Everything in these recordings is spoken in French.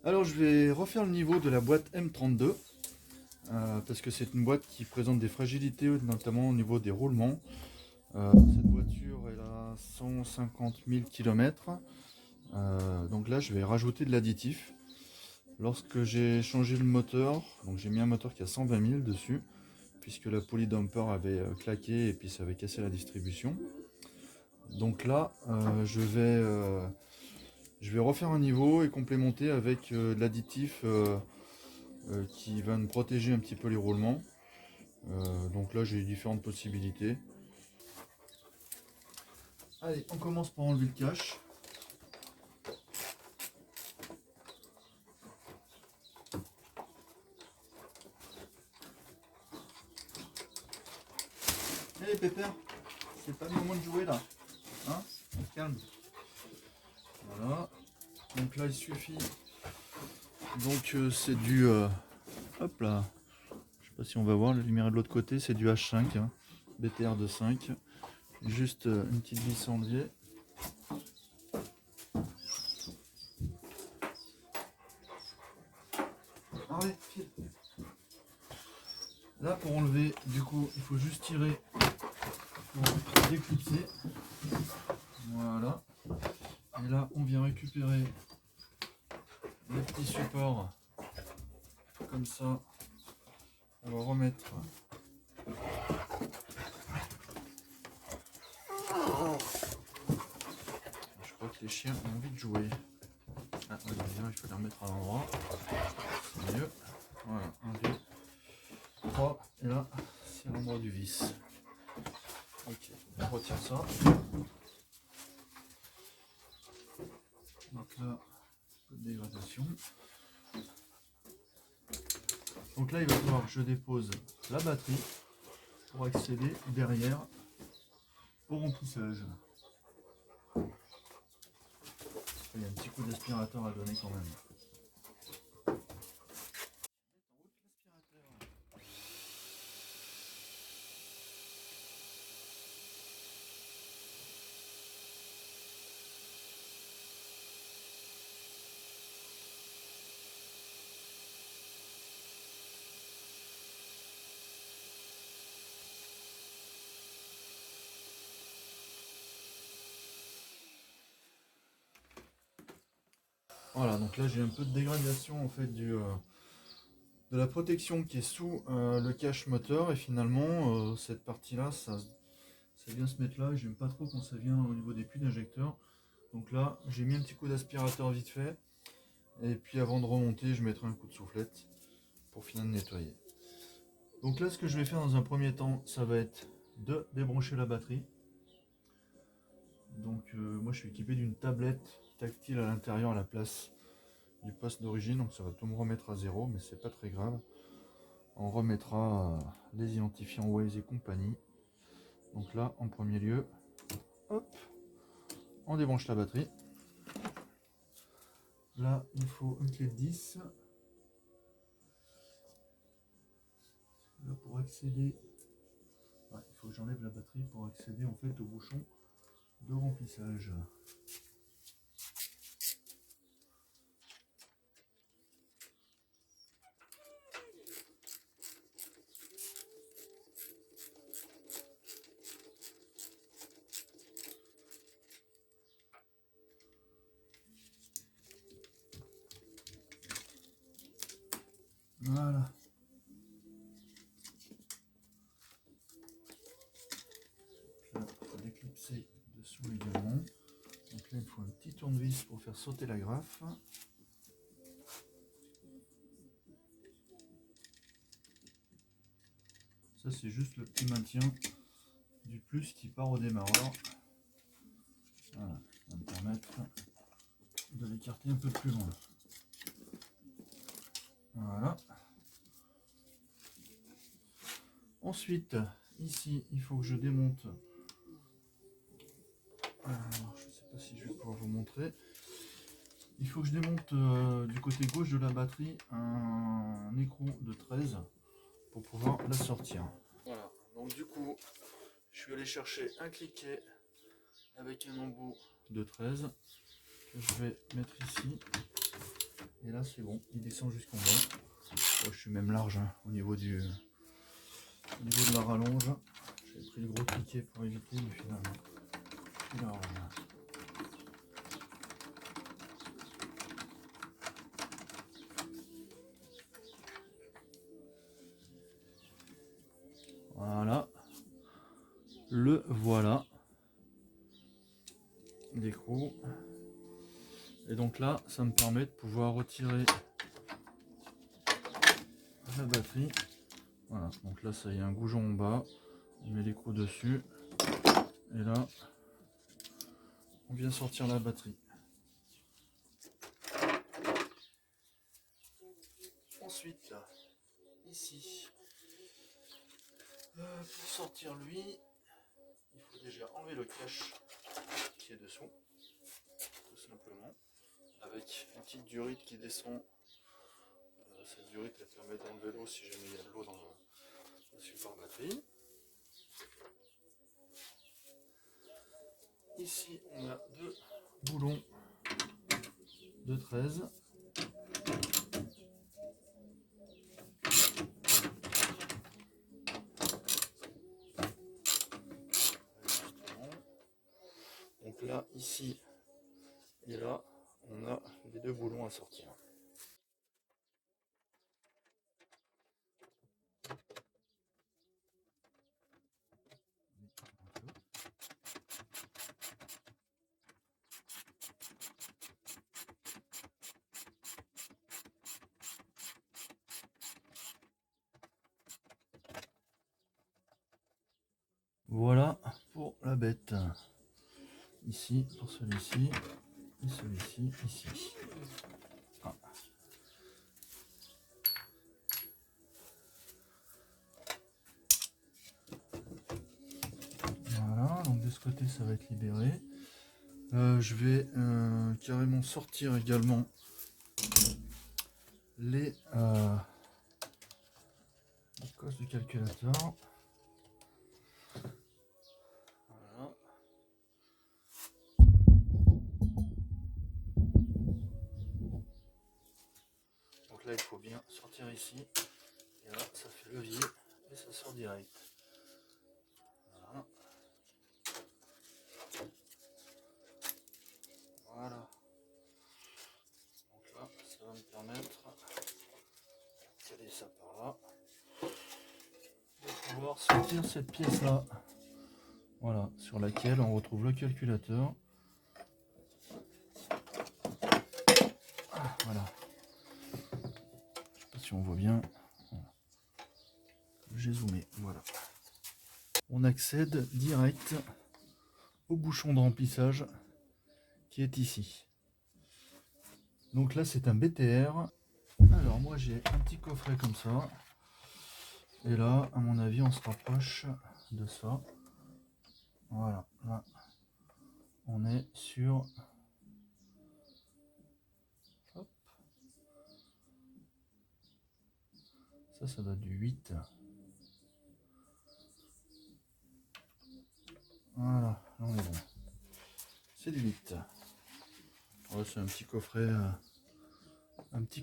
Alors je vais refaire le niveau de la boîte M32 parce que c'est une boîte qui présente des fragilités notamment au niveau des roulements. Cette voiture elle a 150 000 km. Donc là je vais rajouter de l'additif. Lorsque j'ai changé le moteur, donc j'ai mis un moteur qui a 120 000 dessus puisque la polydumper avait claqué et puis ça avait cassé la distribution. Donc là je vais refaire un niveau et complémenter avec de l'additif qui va me protéger un petit peu les roulements. Donc là j'ai différentes possibilités. Allez, on commence par enlever le cache. Allez Pépère, c'est pas le moment de jouer là. Hein, on se calme. Voilà. Donc là il suffit. Donc c'est du... hop là. Je sais pas si on va voir, la lumière est de l'autre côté, c'est du H5. Hein, BTR de 5. Juste une petite vis enlevée. Allez, file. Là pour enlever, du coup, il faut juste tirer pour déclipser. Voilà. Et là, on vient récupérer les petits supports. Comme ça, on va remettre. Je crois que les chiens ont envie de jouer. Ah, ouais, il faut les remettre à l'endroit. C'est mieux. Voilà, 1, 2, 3. Et là, c'est l'endroit du vis. Ok, on retire ça. Donc là, peu de dégradation. Donc là, il va falloir que je dépose la batterie pour accéder derrière au remplissage. Il y a un petit coup d'aspirateur à donner quand même. Voilà, donc là j'ai un peu de dégradation en fait de la protection qui est sous le cache moteur et finalement cette partie là ça vient se mettre là et j'aime pas trop quand ça vient au niveau des puits d'injecteur. Donc là j'ai mis un petit coup d'aspirateur vite fait et puis avant de remonter je mettrai un coup de soufflette pour finir de nettoyer. Donc là ce que je vais faire dans un premier temps ça va être de débrancher la batterie. Donc moi je suis équipé d'une tablette tactile à l'intérieur à la place du poste d'origine, donc ça va tout me remettre à zéro, mais c'est pas très grave. On remettra les identifiants Waze et compagnie. Donc là, en premier lieu, hop, on débranche la batterie. Là, il faut une clé de 10. Là, pour accéder, il faut que j'enlève la batterie pour accéder en fait au bouchon de remplissage. Voilà. Là, il faut déclipser dessous également. Donc là, il faut un petit tournevis pour faire sauter la graffe. Ça, c'est juste le petit maintien du plus qui part au démarreur. Voilà, ça va me permettre de l'écarter un peu plus loin. Voilà. Ensuite, ici, il faut que je démonte. Alors, je ne sais pas si je vais pouvoir vous montrer. Il faut que je démonte du côté gauche de la batterie un écrou de 13 pour pouvoir la sortir. Voilà, donc du coup, je vais aller chercher un cliquet avec un embout de 13 que je vais mettre ici. Et là c'est bon, il descend jusqu'en bas. Oh, je suis même large hein, au niveau de la rallonge. J'avais pris le gros cliquet pour éviter, mais finalement, je suis large. Voilà, le voilà, d'écrou. Et donc là, ça me permet de pouvoir retirer la batterie. Voilà, donc là, ça y est, un goujon en bas. On met l'écrou dessus. Et là, on vient sortir la batterie. Ensuite, là, ici, pour sortir lui, il faut déjà enlever le cache qui est dessous, tout simplement, avec une petite durite qui descend. Cette durite elle permet d'enlever l'eau si jamais il y a de l'eau dans le support batterie. Ici, on a deux boulons de 13. Donc là, ici et là, on a les deux boulons à sortir. Voilà pour la bête. Ici pour celui-ci et celui-ci ici. Ah. Voilà, donc de ce côté ça va être libéré. Je vais carrément sortir également les coches du calculateur. Voilà. Donc là il faut bien sortir ici. Et là ça fait levier et ça sort direct. Voilà. Voilà. Donc là ça va me permettre de caler ça par là. De pouvoir sortir cette pièce là. Voilà, sur laquelle on retrouve le calculateur. Voilà. Je sais pas si on voit bien. J'ai zoomé. Voilà. On accède direct au bouchon de remplissage qui est ici. Donc là, c'est un BTR. Alors moi, j'ai un petit coffret comme ça. Et là, à mon avis, on se rapproche de ça. Voilà. Là, on est sur... Hop. Ça doit être du 8. Voilà, là on est bon. C'est du 8. Ouais, c'est un petit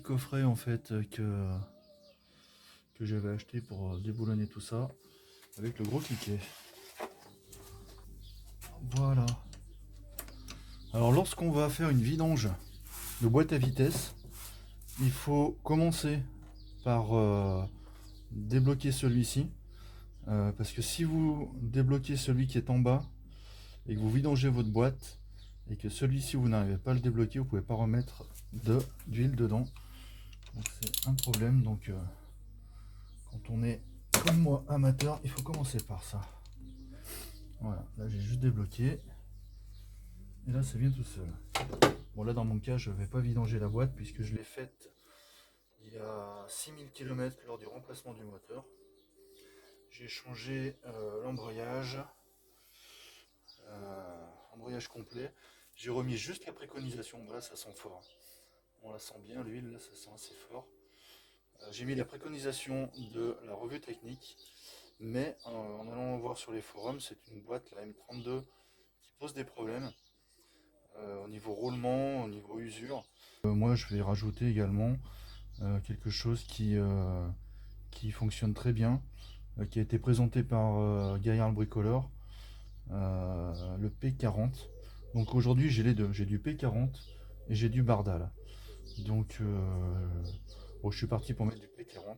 coffret en fait que j'avais acheté pour déboulonner tout ça avec le gros cliquet. Voilà. Alors lorsqu'on va faire une vidange de boîte à vitesse, il faut commencer par débloquer celui-ci. Parce que si vous débloquez celui qui est en bas et que vous vidangez votre boîte et que celui-ci vous n'arrivez pas à le débloquer, vous pouvez pas remettre d'huile dedans. Donc c'est un problème. Donc quand on est comme moi amateur, il faut commencer par ça. Voilà, là j'ai juste débloqué. Et là ça vient tout seul. Bon là dans mon cas je ne vais pas vidanger la boîte puisque je l'ai faite il y a 6000 km lors du remplacement du moteur. J'ai changé l'embrayage complet. J'ai remis juste la préconisation, là ça sent fort. On la sent bien, l'huile là ça sent assez fort. J'ai mis la préconisation de la revue technique, mais en allant voir sur les forums, c'est une boîte la M32 qui pose des problèmes. au niveau roulement, au niveau usure. Moi je vais rajouter également quelque chose qui fonctionne très bien, qui a été présenté par Gaillard le bricoleur, le P40. Donc aujourd'hui j'ai les deux, j'ai du P40 et j'ai du Bardal. Donc bon, je suis parti pour mettre du P40.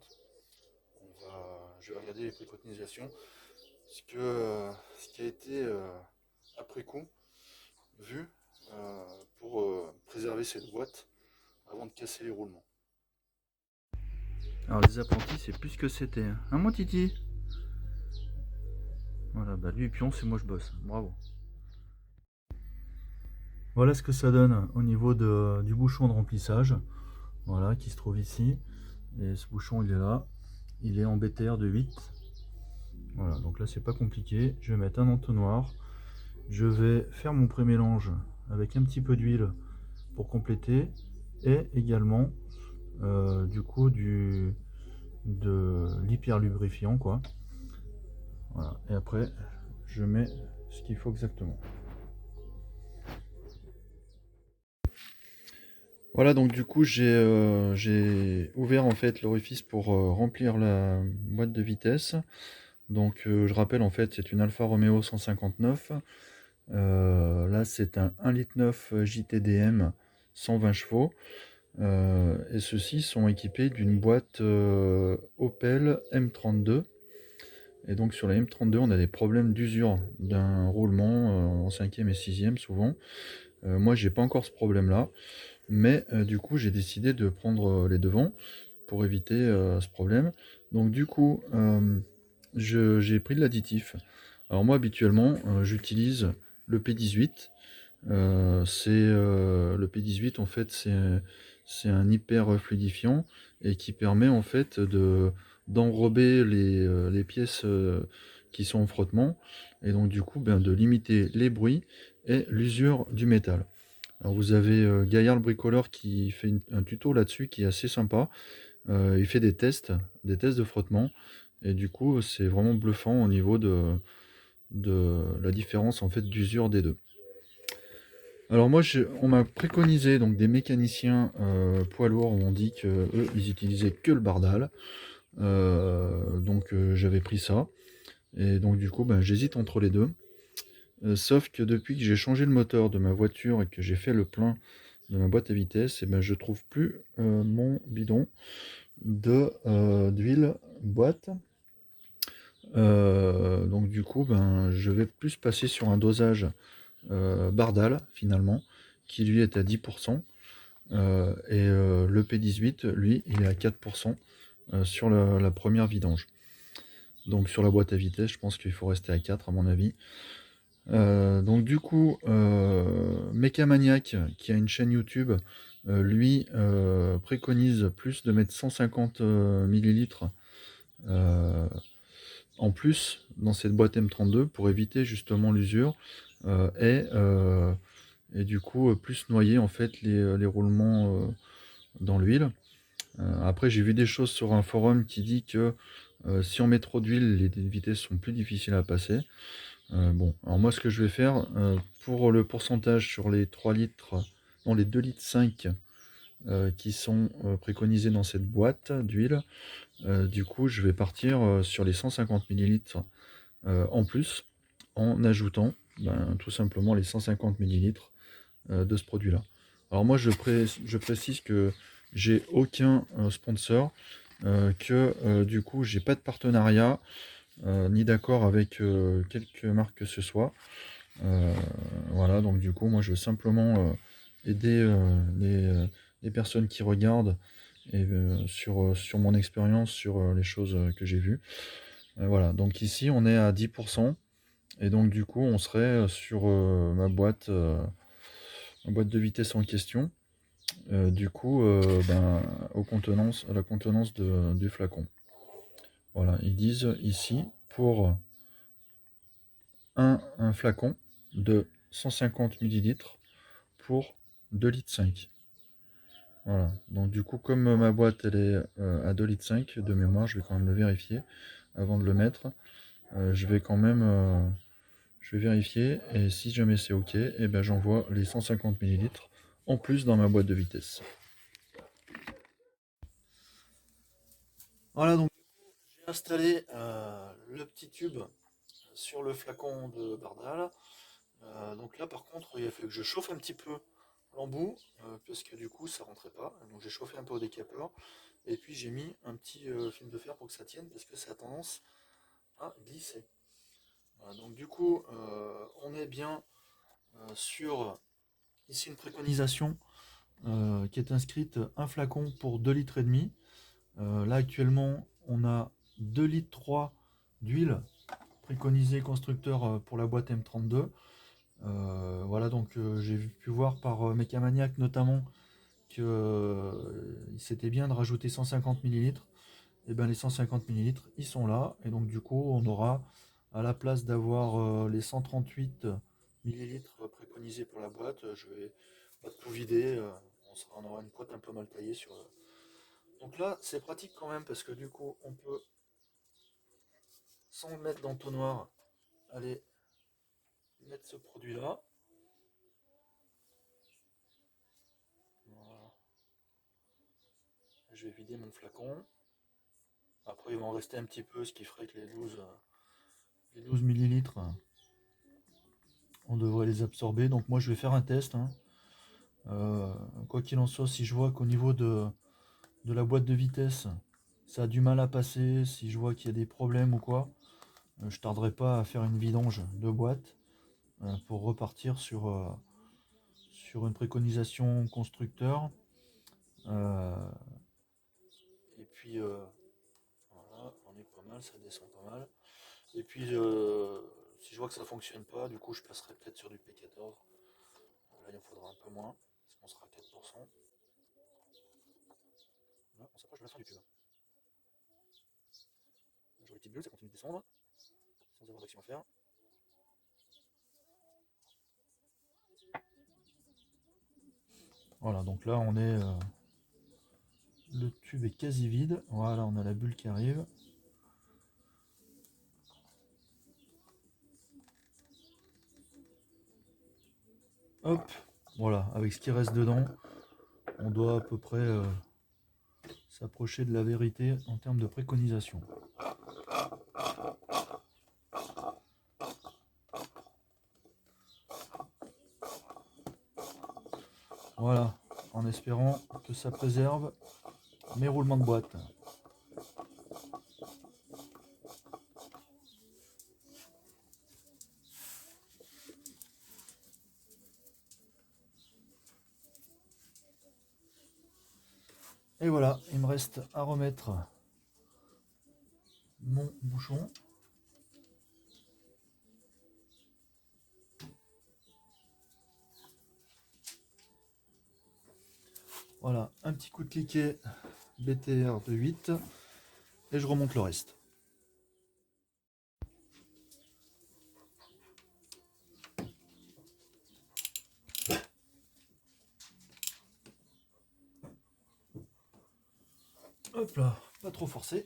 Je vais regarder les préconisations. Ce qui a été après coup vu pour préserver cette boîte avant de casser les roulements. Alors les apprentis, c'est plus que c'était. Hein, mon titi? Voilà, bah lui et pion, c'est moi je bosse. Bravo. Voilà ce que ça donne au niveau du bouchon de remplissage. Voilà, qui se trouve ici. Et ce bouchon, il est là. Il est en BTR de 8. Voilà, donc là, c'est pas compliqué. Je vais mettre un entonnoir. Je vais faire mon pré-mélange avec un petit peu d'huile pour compléter. Et également, du coup, de l'hyper lubrifiant, quoi. Voilà. Et après, je mets ce qu'il faut exactement. Voilà, donc du coup j'ai ouvert en fait l'orifice pour remplir la boîte de vitesse. Donc je rappelle, en fait c'est une Alfa Romeo 159. Là c'est un 1,9 litre JTDM 120 chevaux. Et ceux-ci sont équipés d'une boîte Opel M32. Et donc sur la M32 on a des problèmes d'usure d'un roulement en 5e et 6e souvent. Moi j'ai pas encore ce problème là. Mais du coup, j'ai décidé de prendre les devants pour éviter ce problème. Donc du coup, j'ai pris de l'additif. Alors moi, habituellement, j'utilise le P18. Le P18, en fait, c'est un hyper fluidifiant et qui permet en fait d'enrober les pièces qui sont en frottement et donc du coup de limiter les bruits et l'usure du métal. Alors vous avez Gaillard le bricoleur qui fait un tuto là-dessus qui est assez sympa. Il fait des tests de frottement. Et du coup, c'est vraiment bluffant au niveau de la différence en fait d'usure des deux. Alors moi, on m'a préconisé donc des mécaniciens poids lourds m'ont dit que eux, ils utilisaient que le Bardal. Donc j'avais pris ça. Et donc du coup, ben, j'hésite entre les deux. Sauf que depuis que j'ai changé le moteur de ma voiture et que j'ai fait le plein de ma boîte à vitesse, et ben je trouve plus mon bidon d'huile boîte. Donc du coup, ben, je vais plus passer sur un dosage Bardal finalement, qui lui est à 10%. Le P18, lui, il est à 4% sur la première vidange. Donc sur la boîte à vitesse, je pense qu'il faut rester à 4 à mon avis. Donc du coup, Mécamaniac, qui a une chaîne YouTube, lui préconise plus de mettre 150 millilitres en plus dans cette boîte M32 pour éviter justement l'usure et du coup plus noyer en fait les roulements dans l'huile. Après j'ai vu des choses sur un forum qui dit que si on met trop d'huile, les vitesses sont plus difficiles à passer. Bon, alors moi ce que je vais faire pour le pourcentage sur les 3 litres, non les 2 litres 5 qui sont préconisés dans cette boîte d'huile, du coup je vais partir sur les 150 millilitres en plus, en ajoutant tout simplement les 150 millilitres de ce produit là. Alors moi je précise que j'ai aucun sponsor, que du coup j'ai pas de partenariat ni d'accord avec quelque marque que ce soit. Voilà, donc du coup, moi je veux simplement aider les personnes qui regardent et sur mon expérience, sur les choses que j'ai vues. Voilà, donc ici on est à 10%, et donc du coup on serait sur ma boîte de vitesse en question. Du coup, à la contenance du flacon. Voilà, ils disent ici pour un flacon de 150 millilitres pour 2 litres 5. Voilà, donc du coup comme ma boîte elle est à 2 litres 5 de mémoire, je vais quand même le vérifier avant de le mettre. Je vais quand même Je vais vérifier et si jamais c'est OK, et ben j'envoie les 150 millilitres en plus dans ma boîte de vitesse. Voilà, donc j'ai installé le petit tube sur le flacon de Bardal. Donc là par contre il a fallu que je chauffe un petit peu l'embout parce que du coup ça rentrait pas. Donc j'ai chauffé un peu au décapeur et puis j'ai mis un petit film de fer pour que ça tienne parce que ça a tendance à glisser. Voilà, donc du coup on est bien sur ici une préconisation qui est inscrite un flacon pour 2 litres et demi. Là actuellement on a 2 litres 3 d'huile préconisé constructeur pour la boîte M32. Voilà, donc j'ai pu voir par Mécamaniac notamment que il s'était bien de rajouter 150 millilitres. Et bien les 150 millilitres ils sont là, et donc du coup on aura à la place d'avoir les 138 millilitres préconisés pour la boîte, je vais pas tout vider, on aura une boîte un peu mal taillée sur. Donc là c'est pratique quand même parce que du coup on peut sans le mettre dans le tonnoir aller mettre ce produit là. Voilà. Je vais vider mon flacon. Après, il va en rester un petit peu, ce qui ferait que les 12 millilitres, on devrait les absorber. Donc moi, je vais faire un test, hein. Quoi qu'il en soit, si je vois qu'au niveau de la boîte de vitesse, ça a du mal à passer, si je vois qu'il y a des problèmes ou quoi, je tarderai pas à faire une vidange de boîte pour repartir sur une préconisation constructeur. Euh, et puis, voilà, on est pas mal, ça descend pas mal. Et puis, si je vois que ça fonctionne pas, du coup, je passerai peut-être sur du P14. Là, il en faudra un peu moins, parce qu'on sera à 4%. Là, on s'approche de la fin du tube. J'aurai une petite bulle, ça continue de descendre, sans avoir d'action à faire. Voilà, donc là, on est... le tube est quasi vide. Voilà, on a la bulle qui arrive. Hop, voilà, avec ce qui reste dedans, on doit à peu près s'approcher de la vérité en termes de préconisation. Voilà, en espérant que ça préserve mes roulements de boîte. Et voilà, il me reste à remettre mon bouchon. Voilà, un petit coup de cliquet BTR de 8 et je remonte le reste. Hop là, pas trop forcé.